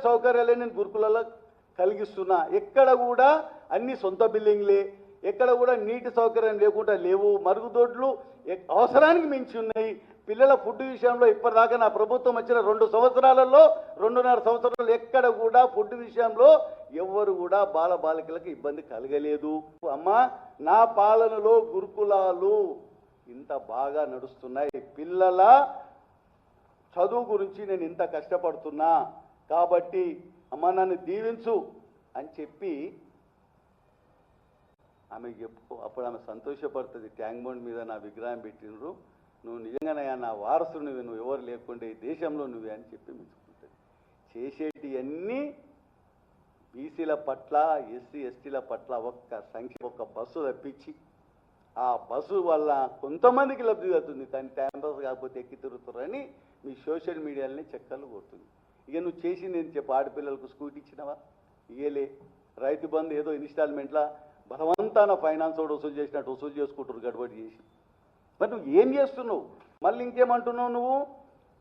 లేని సౌకర్యాలే నేను గురుకులలో కలిగిస్తున్నా. ఎక్కడ కూడా అన్ని సొంత బిల్డింగ్లే, ఎక్కడ కూడా నీటి సౌకర్యం లేకుండా లేవు. మరుగుదొడ్లు అవసరానికి మించి ఉన్నాయి. పిల్లల ఫుడ్ విషయంలో ఇప్పటిదాకా నా ప్రభుత్వం వచ్చిన 2 సంవత్సరాలలో 2.5 సంవత్సరాలు ఎక్కడ కూడా ఫుడ్ విషయంలో ఎవ్వరు కూడా బాలబాలికలకు ఇబ్బంది కలగలేదు. అమ్మా, నా పాలనలో గురుకులాలు ఇంత బాగా నడుస్తున్నాయి. పిల్లల చదువు గురించి నేను ఇంత కష్టపడుతున్నా కాబట్టి అమ్మ నన్ను దీవించు అని చెప్పి ఆమె చెప్పు. అప్పుడు ఆమె సంతోషపడుతుంది. ట్యాంక్ బండ్ మీద నా విగ్రహం పెట్టినరు, నువ్వు నిజంగానే నా వారసుడు నువ్వు ఎవరు లేకుండా ఈ దేశంలో నువ్వే అని చెప్పి మెచ్చుకుంటుంది. చేసేటివన్నీ బీసీల పట్ల, ఎస్సీ ఎస్టీల పట్ల ఒక్క బస్సు తప్పించి ఆ బస్సు వల్ల కొంతమందికి లబ్ధి అవుతుంది, కానీ టైంపాస్ కాకపోతే ఎక్కి తిరుగుతారని మీ సోషల్ మీడియాలని చెక్కలు కొడుతుంది. ఇక నువ్వు చేసింది ఏం చెప్పు? ఆడపిల్లలకు స్కూటీ ఇచ్చినవా? ఇయలే. రైతు బంధు ఏదో ఇన్స్టాల్మెంట్లా బలవంతాన ఫైనాన్స్ కూడా వసూలు చేసినట్టు వసూలు చేసుకుంటారు గడబడి చేసి. మరి నువ్వు ఏం చేస్తున్నావు? మళ్ళీ ఇంకేమంటున్నావు నువ్వు?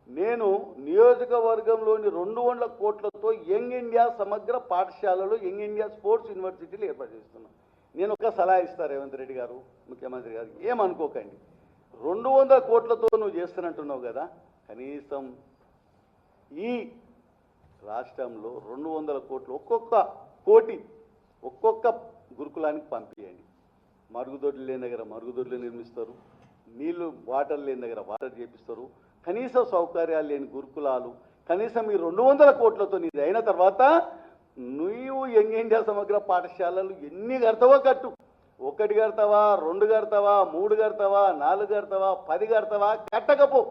నేను నియోజకవర్గంలోని 200 కోట్లతో యంగ్ ఇండియా సమగ్ర పాఠశాలలు, యంగ్ ఇండియా స్పోర్ట్స్ యూనివర్సిటీలు ఏర్పాటు చేస్తున్నాను. నేను ఒక సలహా ఇస్తాను రేవంత్ రెడ్డి గారు, ముఖ్యమంత్రి గారు, ఏమనుకోకండి. 200 కోట్లతో నువ్వు చేస్తున్నట్టున్నావు కదా, కనీసం ఈ రాష్ట్రంలో 200 కోట్లు ఒక్కొక్క కోటి ఒక్కొక్క గురుకులానికి పంపించండి. మరుగుదొడ్లు లేని దగ్గర మరుగుదొడ్లు నిర్మిస్తారు, నీళ్లు వాటర్ లేని దగ్గర వాటర్ చేపిస్తారు. కనీస సౌకర్యాలు లేని గురుకులాలు కనీసం ఈ 200 కోట్లతో నీది అయిన తర్వాత నువ్వు యంగ్ ఇండియా సమగ్ర పాఠశాలలు ఎన్ని కడతావో కట్టు. 1 కడతావా, 2 కడతావా, 3 కడతావా, 4 కడతావా, 10 కడతావా, కట్టకపో.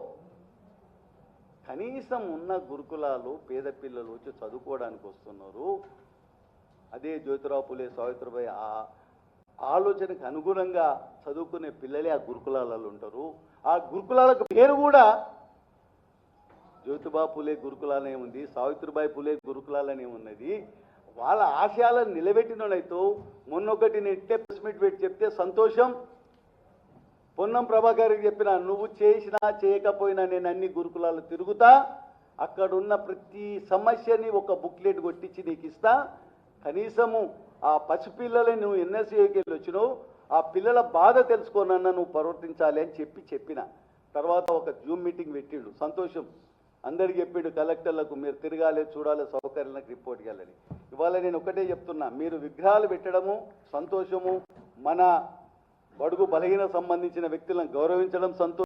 కనీసం ఉన్న గురుకులాలు పేద పిల్లలు వచ్చి చదువుకోవడానికి వస్తున్నారు. అదే జ్యోతిరావు పులే, సావిత్రిబాయి ఆలోచనకు అనుగుణంగా చదువుకునే పిల్లలే ఆ గురుకులాలలో ఉంటారు. ఆ గురుకులాలకు పేరు కూడా జ్యోతిబా పులే గురుకులాలనే ఉంది, సావిత్రిబాయి పులే గురుకులాలనే ఉన్నది. వాళ్ళ ఆశయాలను నిలబెట్టినోళ్ళైతే మొన్నొకటి నేను ఇట్టే ప్రెస్ మీట్ పెట్టి చెప్తే సంతోషం. పొన్నం ప్రభాకర్కి చెప్పిన, నువ్వు చేసినా చేయకపోయినా నేను అన్ని గురుకులాలు తిరుగుతా, అక్కడున్న ప్రతి సమస్యని ఒక బుక్లెట్ కొట్టించి నీకు ఇస్తా. కనీసము ఆ పసిపిల్లలని నువ్వు ఎన్ఎస్ఏకి వెళ్ళి వచ్చినావు, ఆ పిల్లల బాధ తెలుసుకోనన్నా నువ్వు ప్రవర్తించాలి అని చెప్పిన తర్వాత ఒక జూమ్ మీటింగ్ పెట్టిండు. సంతోషం. అందరికి చెప్పిండు కలెక్టర్లకు, మీరు తిరగాలి, చూడాలి, సౌకర్యాలకు రిపోర్ట్ ఇవ్వాలని. ఇవాళ నేను ఒకటే చెప్తున్నా, మీరు విగ్రహాలు పెట్టడము సంతోషము, మన బడుగు బలహీన సంబంధించిన వ్యక్తులను గౌరవించడం సంతోషం.